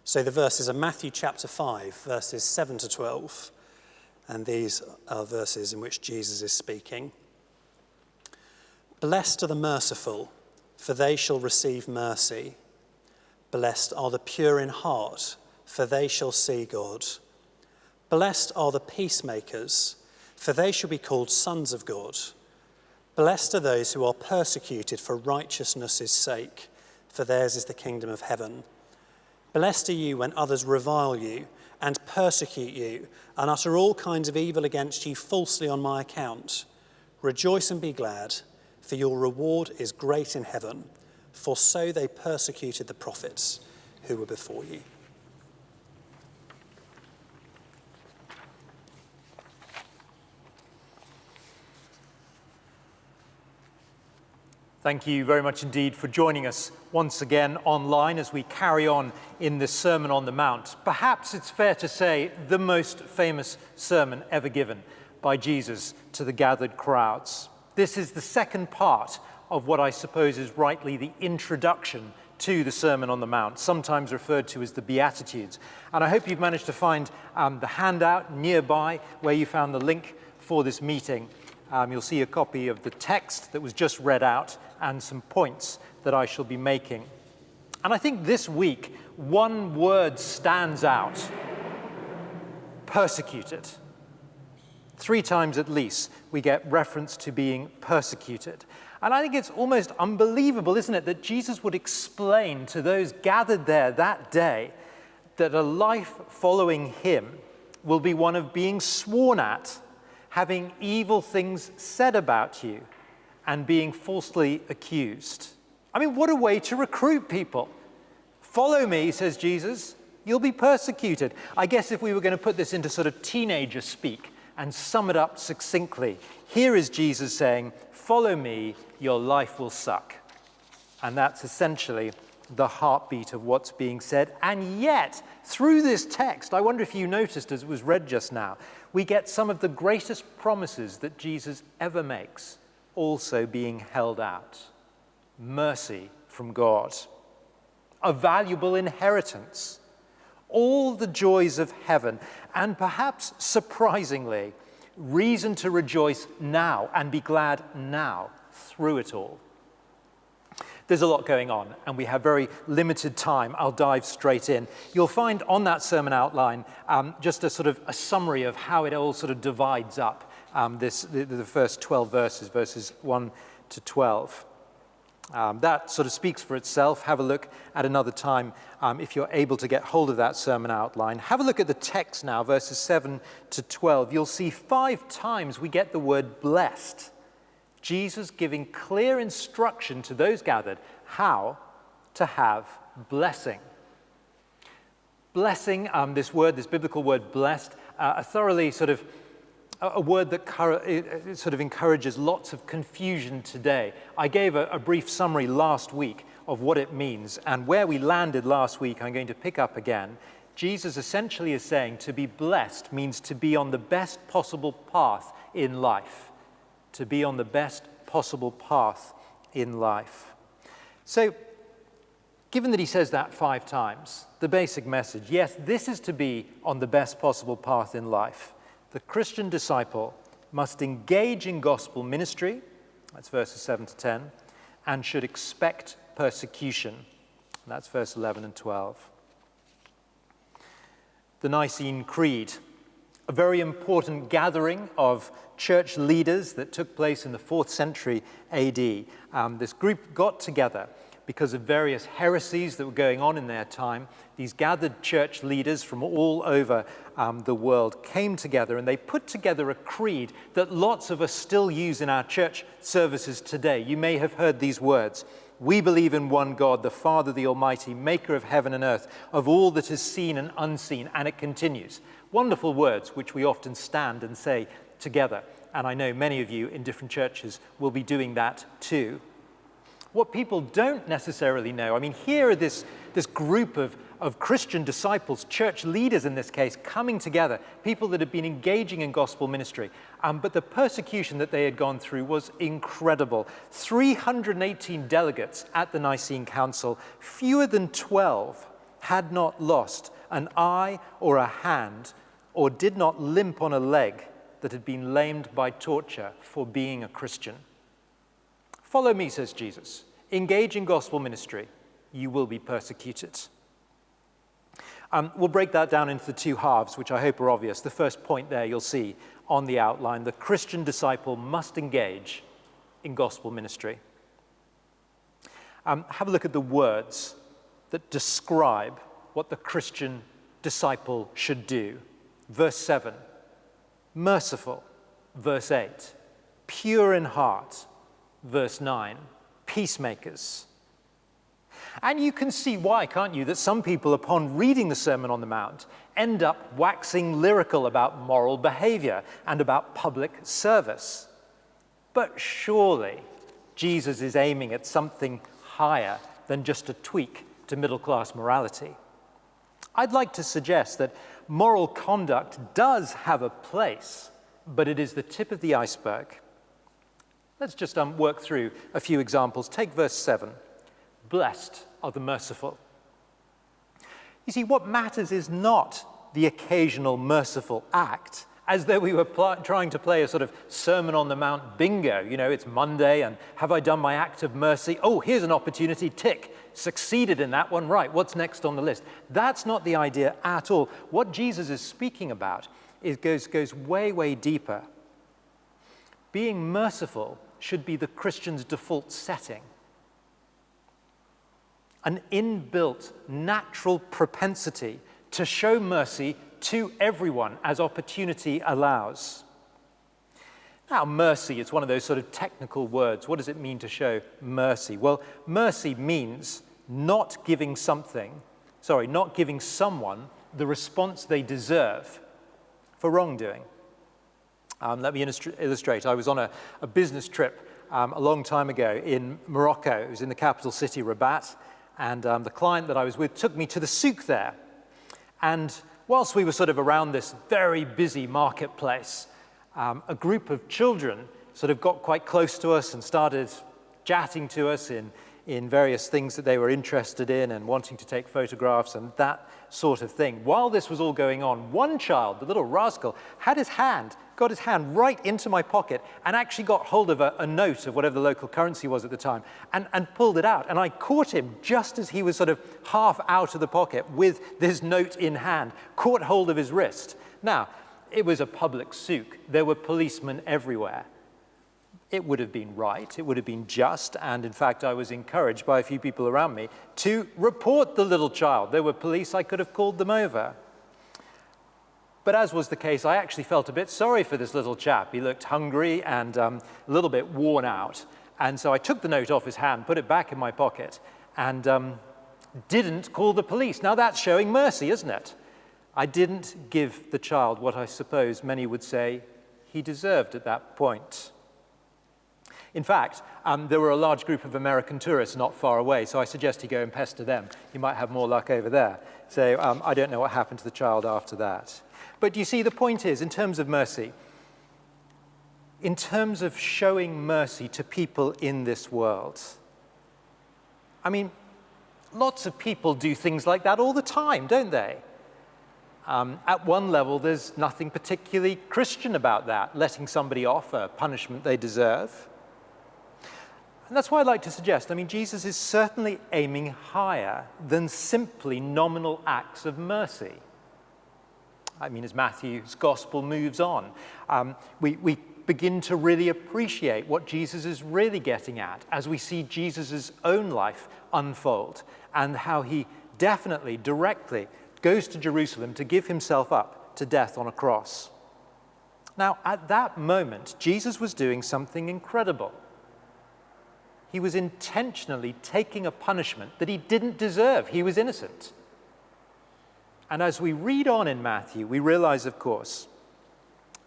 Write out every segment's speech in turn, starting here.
So the verses are Matthew chapter 5, verses 7 to 12, and these are verses in which Jesus is speaking. Blessed are the merciful, for they shall receive mercy. Blessed are the pure in heart, for they shall see God. Blessed are the peacemakers, for they shall be called sons of God. Blessed are those who are persecuted for righteousness' sake, for theirs is the kingdom of heaven. Blessed are you when others revile you and persecute you and utter all kinds of evil against you falsely on my account. Rejoice and be glad, for your reward is great in heaven, for so they persecuted the prophets who were before you. Thank you very much indeed for joining us once again online as we carry on in this Sermon on the Mount. Perhaps it's fair to say the most famous sermon ever given by Jesus to the gathered crowds. This is the second part of what I suppose is rightly the introduction to the Sermon on the Mount, sometimes referred to as the Beatitudes. And I hope you've managed to find the handout nearby where you found the link for this meeting. You'll see a copy of the text that was just read out and some points that I shall be making. And I think this week, one word stands out: persecuted. 3 times at least, we get reference to being persecuted. And I think it's almost unbelievable, isn't it, that Jesus would explain to those gathered there that day that a life following him will be one of being sworn at, having evil things said about you, and being falsely accused. I mean, what a way to recruit people. Follow me, says Jesus, you'll be persecuted. I guess if we were going to put this into sort of teenager speak and sum it up succinctly, here is Jesus saying, follow me, your life will suck. And that's essentially the heartbeat of what's being said. And yet, through this text, I wonder if you noticed as it was read just now, we get some of the greatest promises that Jesus ever makes also being held out. Mercy from God, a valuable inheritance, all the joys of heaven, and perhaps surprisingly, reason to rejoice now and be glad now through it all. There's a lot going on, and we have very limited time. I'll dive straight in. You'll find on that sermon outline just a sort of a summary of how it all sort of divides up, the first 12 verses, verses 1 to 12. That sort of speaks for itself. Have a look at another time if you're able to get hold of that sermon outline. Have a look at the text now, verses 7 to 12. You'll see 5 times we get the word blessed. Jesus giving clear instruction to those gathered how to have blessing. Blessing, this biblical word blessed, a thoroughly sort of a word that sort of encourages lots of confusion today. I gave a brief summary last week of what it means, and where we landed last week, I'm going to pick up again. Jesus essentially is saying to be blessed means to be on the best possible path in life. To be on the best possible path in life. So, given that he says that 5 times, the basic message, yes, this is to be on the best possible path in life. The Christian disciple must engage in gospel ministry, that's verses 7 to 10, and should expect persecution, that's verse 11 and 12. The Nicene Creed, a very important gathering of church leaders that took place in the 4th century AD. This group got together because of various heresies that were going on in their time. These gathered church leaders from all over the world came together, and they put together a creed that lots of us still use in our church services today. You may have heard these words. We believe in one God, the Father, the Almighty, maker of heaven and earth, of all that is seen and unseen. And it continues. Wonderful words which we often stand and say together. And I know many of you in different churches will be doing that too. What people don't necessarily know, I mean, here are this group of Christian disciples, church leaders in this case, coming together, people that had been engaging in gospel ministry. But the persecution that they had gone through was incredible. 318 delegates at the Nicene Council, fewer than 12 had not lost an eye or a hand, or did not limp on a leg that had been lamed by torture for being a Christian. Follow me, says Jesus. Engage in gospel ministry. You will be persecuted. We'll break that down into the two halves, which I hope are obvious. The first point there you'll see on the outline, the Christian disciple must engage in gospel ministry. Have a look at the words that describe what the Christian disciple should do. Verse 7, merciful. Verse 8, pure in heart. Verse 9, peacemakers. And you can see why, can't you, that some people, upon reading the Sermon on the Mount, end up waxing lyrical about moral behavior and about public service. But surely Jesus is aiming at something higher than just a tweak to middle-class morality. I'd like to suggest that moral conduct does have a place, but it is the tip of the iceberg. Let's just work through a few examples. Take verse 7. Blessed are the merciful. You see, what matters is not the occasional merciful act, as though we were trying to play a sort of Sermon on the Mount bingo. You know, it's Monday, and have I done my act of mercy? Oh, here's an opportunity, tick. Succeeded in that one, right. What's next on the list? That's not the idea at all. What Jesus is speaking about goes way, way deeper. Being merciful should be the Christian's default setting. An inbuilt, natural propensity to show mercy to everyone as opportunity allows. Now, mercy is one of those sort of technical words. What does it mean to show mercy? Well, mercy means not giving someone the response they deserve for wrongdoing. Let me illustrate. I was on a business trip a long time ago in Morocco. It was in the capital city, Rabat. And the client that I was with took me to the souk there. And whilst we were sort of around this very busy marketplace, a group of children sort of got quite close to us and started chatting to us in various things that they were interested in and wanting to take photographs and that sort of thing. While this was all going on, one child, the little rascal, got his hand right into my pocket and actually got hold of a note of whatever the local currency was at the time and pulled it out. And I caught him just as he was sort of half out of the pocket with this note in hand, caught hold of his wrist. Now, it was a public souk. There were policemen everywhere. It would have been right, it would have been just, and in fact I was encouraged by a few people around me to report the little child. There were police, I could have called them over. But as was the case, I actually felt a bit sorry for this little chap. He looked hungry and a little bit worn out. And so I took the note off his hand, put it back in my pocket, and didn't call the police. Now that's showing mercy, isn't it? I didn't give the child what I suppose many would say he deserved at that point. In fact, there were a large group of American tourists not far away, so I suggest you go and pester them. You might have more luck over there. So I don't know what happened to the child after that. But you see, the point is, in terms of mercy, in terms of showing mercy to people in this world, I mean, lots of people do things like that all the time, don't they? At one level, there's nothing particularly Christian about that, letting somebody off a punishment they deserve. And that's why I'd like to suggest, I mean, Jesus is certainly aiming higher than simply nominal acts of mercy. I mean, as Matthew's gospel moves on, we begin to really appreciate what Jesus is really getting at as we see Jesus' own life unfold and how he definitely, directly goes to Jerusalem to give himself up to death on a cross. Now, at that moment, Jesus was doing something incredible. He was intentionally taking a punishment that he didn't deserve. He was innocent. And as we read on in Matthew, we realize, of course,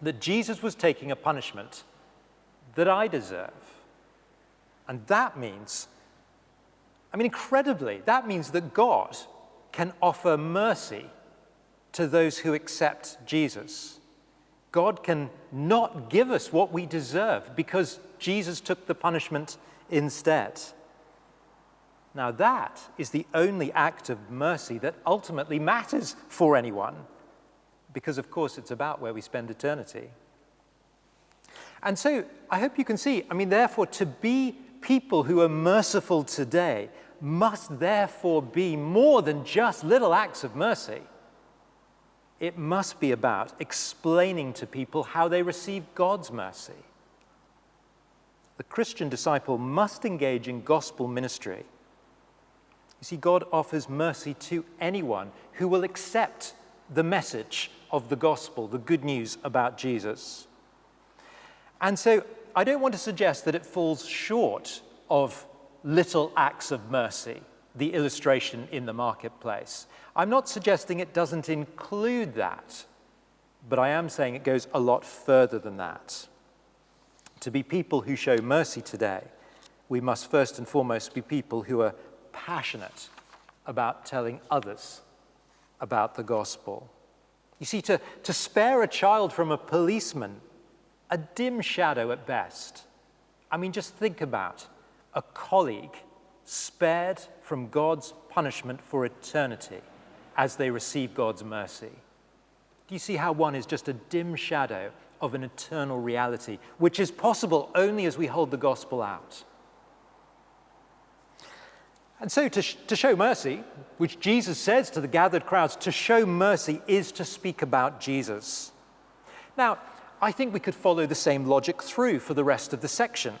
that Jesus was taking a punishment that I deserve. And that means, I mean, incredibly, that means that God can offer mercy to those who accept Jesus. God can not give us what we deserve because Jesus took the punishment instead. Now that is the only act of mercy that ultimately matters for anyone, because of course it's about where we spend eternity. And so I hope you can see, therefore, to be people who are merciful today must therefore be more than just little acts of mercy. It must be about explaining to people how they receive God's mercy. The Christian disciple must engage in gospel ministry. You see, God offers mercy to anyone who will accept the message of the gospel, the good news about Jesus. And so I don't want to suggest that it falls short of little acts of mercy, the illustration in the marketplace. I'm not suggesting it doesn't include that, but I am saying it goes a lot further than that. To be people who show mercy today, we must first and foremost be people who are passionate about telling others about the gospel. You see, to spare a child from a policeman, a dim shadow at best. Just think about a colleague spared from God's punishment for eternity as they receive God's mercy. Do you see how one is just a dim shadow of an eternal reality, which is possible only as we hold the gospel out? And so to show mercy, which Jesus says to the gathered crowds, to show mercy is to speak about Jesus. Now, I think we could follow the same logic through for the rest of the section.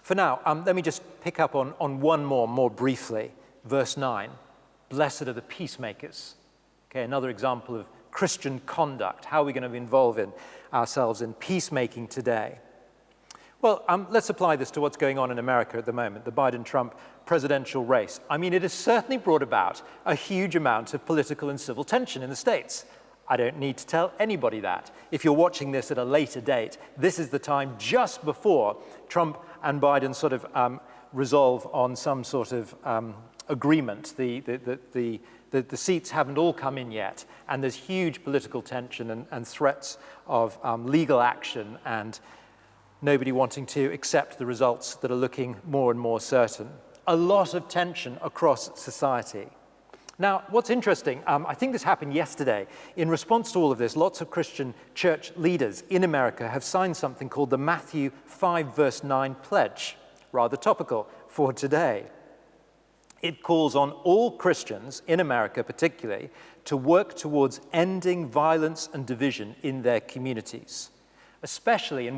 For now, let me just pick up on one more briefly. Verse 9, blessed are the peacemakers. Okay, another example of Christian conduct. How are we going to involve ourselves in peacemaking today? Well, let's apply this to what's going on in America at the moment, the Biden-Trump presidential race. It has certainly brought about a huge amount of political and civil tension in the States. I don't need to tell anybody that. If you're watching this at a later date, this is the time just before Trump and Biden sort of resolve on some sort of agreement. The seats haven't all come in yet, and there's huge political tension and threats of legal action and nobody wanting to accept the results that are looking more and more certain. A lot of tension across society. Now, what's interesting, I think this happened yesterday. In response to all of this, lots of Christian church leaders in America have signed something called the Matthew 5 verse 9 pledge, rather topical for today. It calls on all Christians, in America particularly, to work towards ending violence and division in their communities, especially in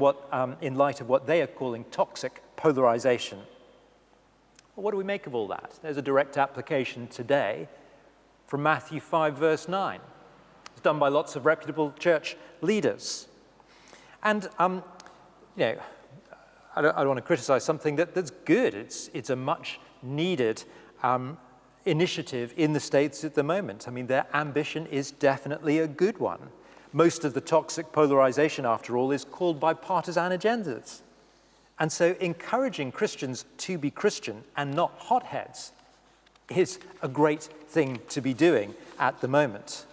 light of what they are calling toxic polarization. Well, what do we make of all that? There's a direct application today from Matthew 5, verse 9. It's done by lots of reputable church leaders. And, I don't want to criticize something that's good. It's a much needed initiative in the States at the moment. Their ambition is definitely a good one. Most of the toxic polarization, after all, is called by partisan agendas. And so encouraging Christians to be Christian and not hotheads is a great thing to be doing at the moment.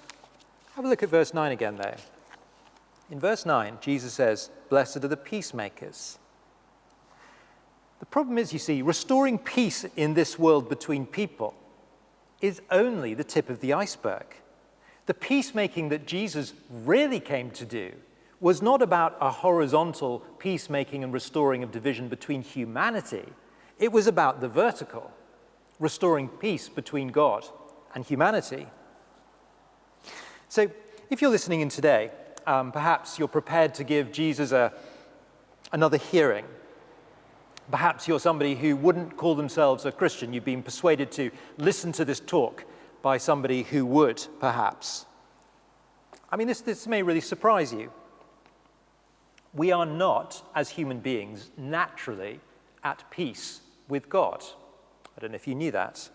Have a look at verse 9 again, though. In verse 9, Jesus says, blessed are the peacemakers. The problem is, you see, restoring peace in this world between people is only the tip of the iceberg. The peacemaking that Jesus really came to do was not about a horizontal peacemaking and restoring of division between humanity. It was about the vertical, restoring peace between God and humanity. So if you're listening in today, perhaps you're prepared to give Jesus another hearing. Perhaps you're somebody who wouldn't call themselves a Christian. You've been persuaded to listen to this talk by somebody who would, perhaps. This may really surprise you. We are not, as human beings, naturally at peace with God. I don't know if you knew that.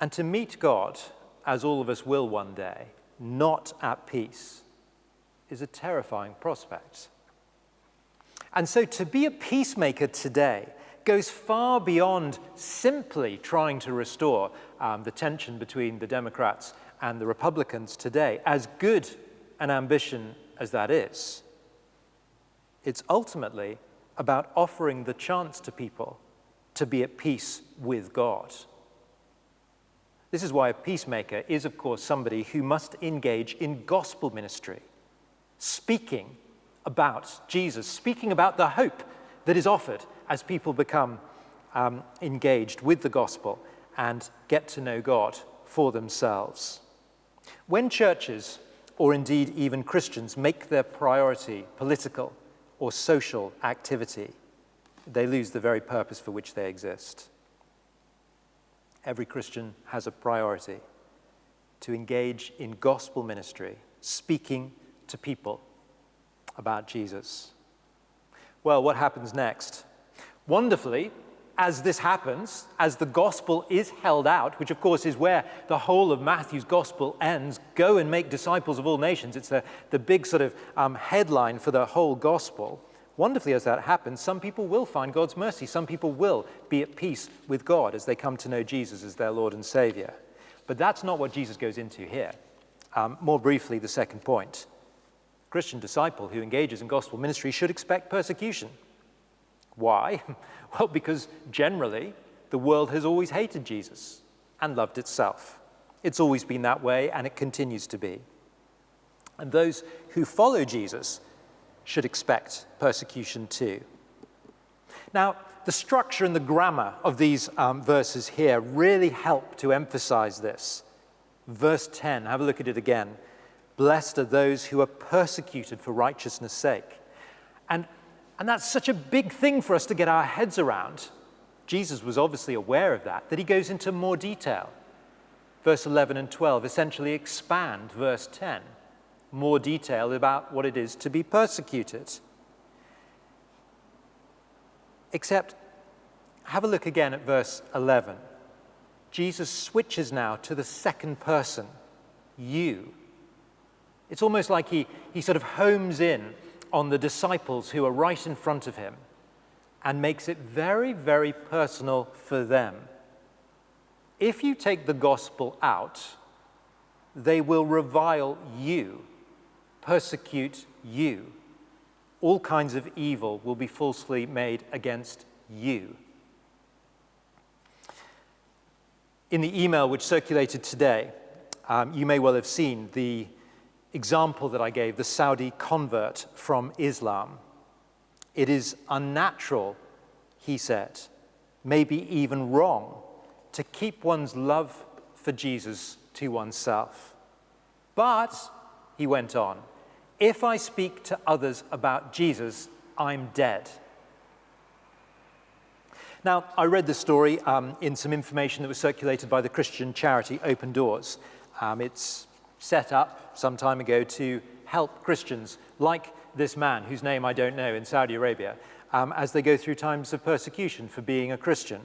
And to meet God, as all of us will one day, not at peace, is a terrifying prospect. And so to be a peacemaker today goes far beyond simply trying to restore the tension between the Democrats and the Republicans today, as good an ambition as that is. It's ultimately about offering the chance to people to be at peace with God. This is why a peacemaker is, of course, somebody who must engage in gospel ministry, speaking about Jesus, speaking about the hope that is offered as people become engaged with the gospel and get to know God for themselves. When churches, or indeed even Christians, make their priority political or social activity, they lose the very purpose for which they exist. Every Christian has a priority to engage in gospel ministry, speaking to people about Jesus. Well, what happens next? Wonderfully, as this happens, as the gospel is held out, which of course is where the whole of Matthew's gospel ends, go and make disciples of all nations. It's the big sort of headline for the whole gospel. Wonderfully, as that happens, some people will find God's mercy. Some people will be at peace with God as they come to know Jesus as their Lord and Savior. But that's not what Jesus goes into here. More briefly, the second point. A Christian disciple who engages in gospel ministry should expect persecution. Why? Well, because generally, the world has always hated Jesus and loved itself. It's always been that way, and it continues to be. And those who follow Jesus should expect persecution too. Now, the structure and the grammar of these verses here really help to emphasize this. Verse 10, have a look at it again. Blessed are those who are persecuted for righteousness' sake. And that's such a big thing for us to get our heads around. Jesus was obviously aware of that he goes into more detail. Verse 11 and 12 essentially expand verse 10. More detail about what it is to be persecuted. Except, have a look again at verse 11. Jesus switches now to the second person, you. It's almost like he sort of homes in on the disciples who are right in front of him and makes it very, very personal for them. If you take the gospel out, they will revile you, persecute you. All kinds of evil will be falsely made against you. In the email which circulated today, you may well have seen the example that I gave, the Saudi convert from Islam. It is unnatural, he said, maybe even wrong, to keep one's love for Jesus to oneself. But, he went on, if I speak to others about Jesus, I'm dead. Now, I read this story in some information that was circulated by the Christian charity Open Doors. It's set up some time ago to help Christians like this man, whose name I don't know, in Saudi Arabia, as they go through times of persecution for being a Christian.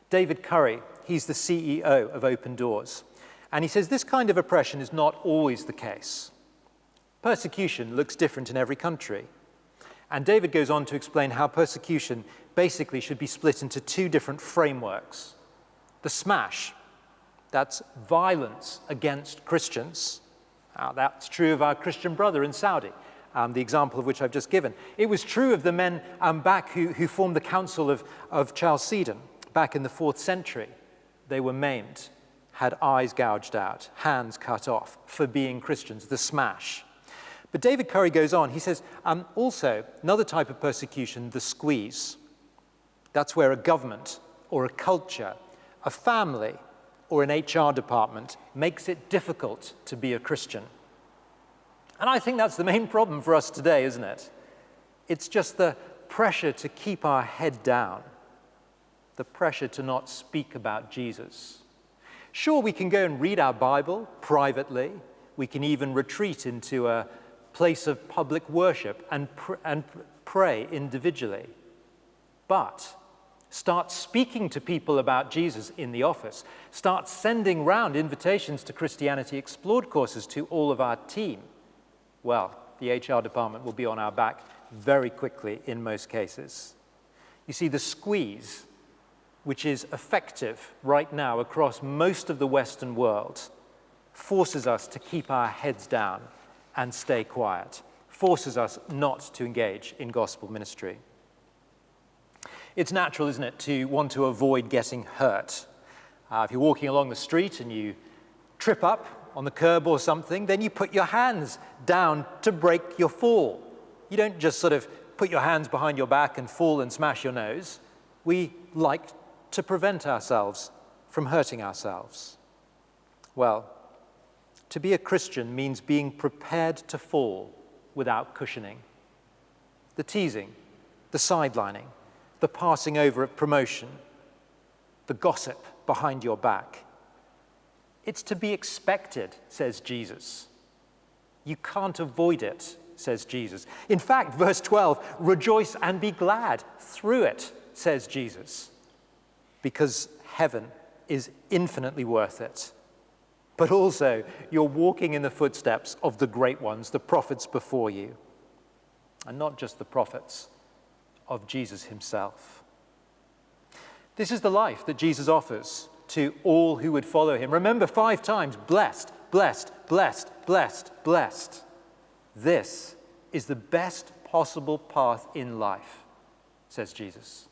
David Curry, he's the CEO of Open Doors, and he says this kind of oppression is not always the case. Persecution looks different in every country. And David goes on to explain how persecution basically should be split into two different frameworks. The smash, that's violence against Christians. That's true of our Christian brother in Saudi, the example of which I've just given. It was true of the men back who formed the Council of Chalcedon back in the 4th century. They were maimed, had eyes gouged out, hands cut off for being Christians, the smash. But David Curry goes on, he says, also, another type of persecution, the squeeze. That's where a government or a culture, a family, or an HR department makes it difficult to be a Christian. And I think that's the main problem for us today, isn't it? It's just the pressure to keep our head down, the pressure to not speak about Jesus. Sure, we can go and read our Bible privately. We can even retreat into a place of public worship and pray individually. But start speaking to people about Jesus in the office. Start sending round invitations to Christianity Explored courses to all of our team. Well, the HR department will be on our back very quickly in most cases. You see, the squeeze, which is effective right now across most of the Western world, forces us to keep our heads down and stay quiet, forces us not to engage in gospel ministry. It's natural, isn't it, to want to avoid getting hurt. If you're walking along the street and you trip up on the curb or something, then you put your hands down to break your fall. You don't just sort of put your hands behind your back and fall and smash your nose. We like to prevent ourselves from hurting ourselves. Well, to be a Christian means being prepared to fall without cushioning. The teasing, the sidelining, the passing over of promotion, the gossip behind your back. It's to be expected, says Jesus. You can't avoid it, says Jesus. In fact, verse 12, rejoice and be glad through it, says Jesus, because heaven is infinitely worth it. But also, you're walking in the footsteps of the great ones, the prophets before you, and not just the prophets, of Jesus himself. This is the life that Jesus offers to all who would follow him. Remember 5 times, blessed, blessed, blessed, blessed, blessed. This is the best possible path in life, says Jesus.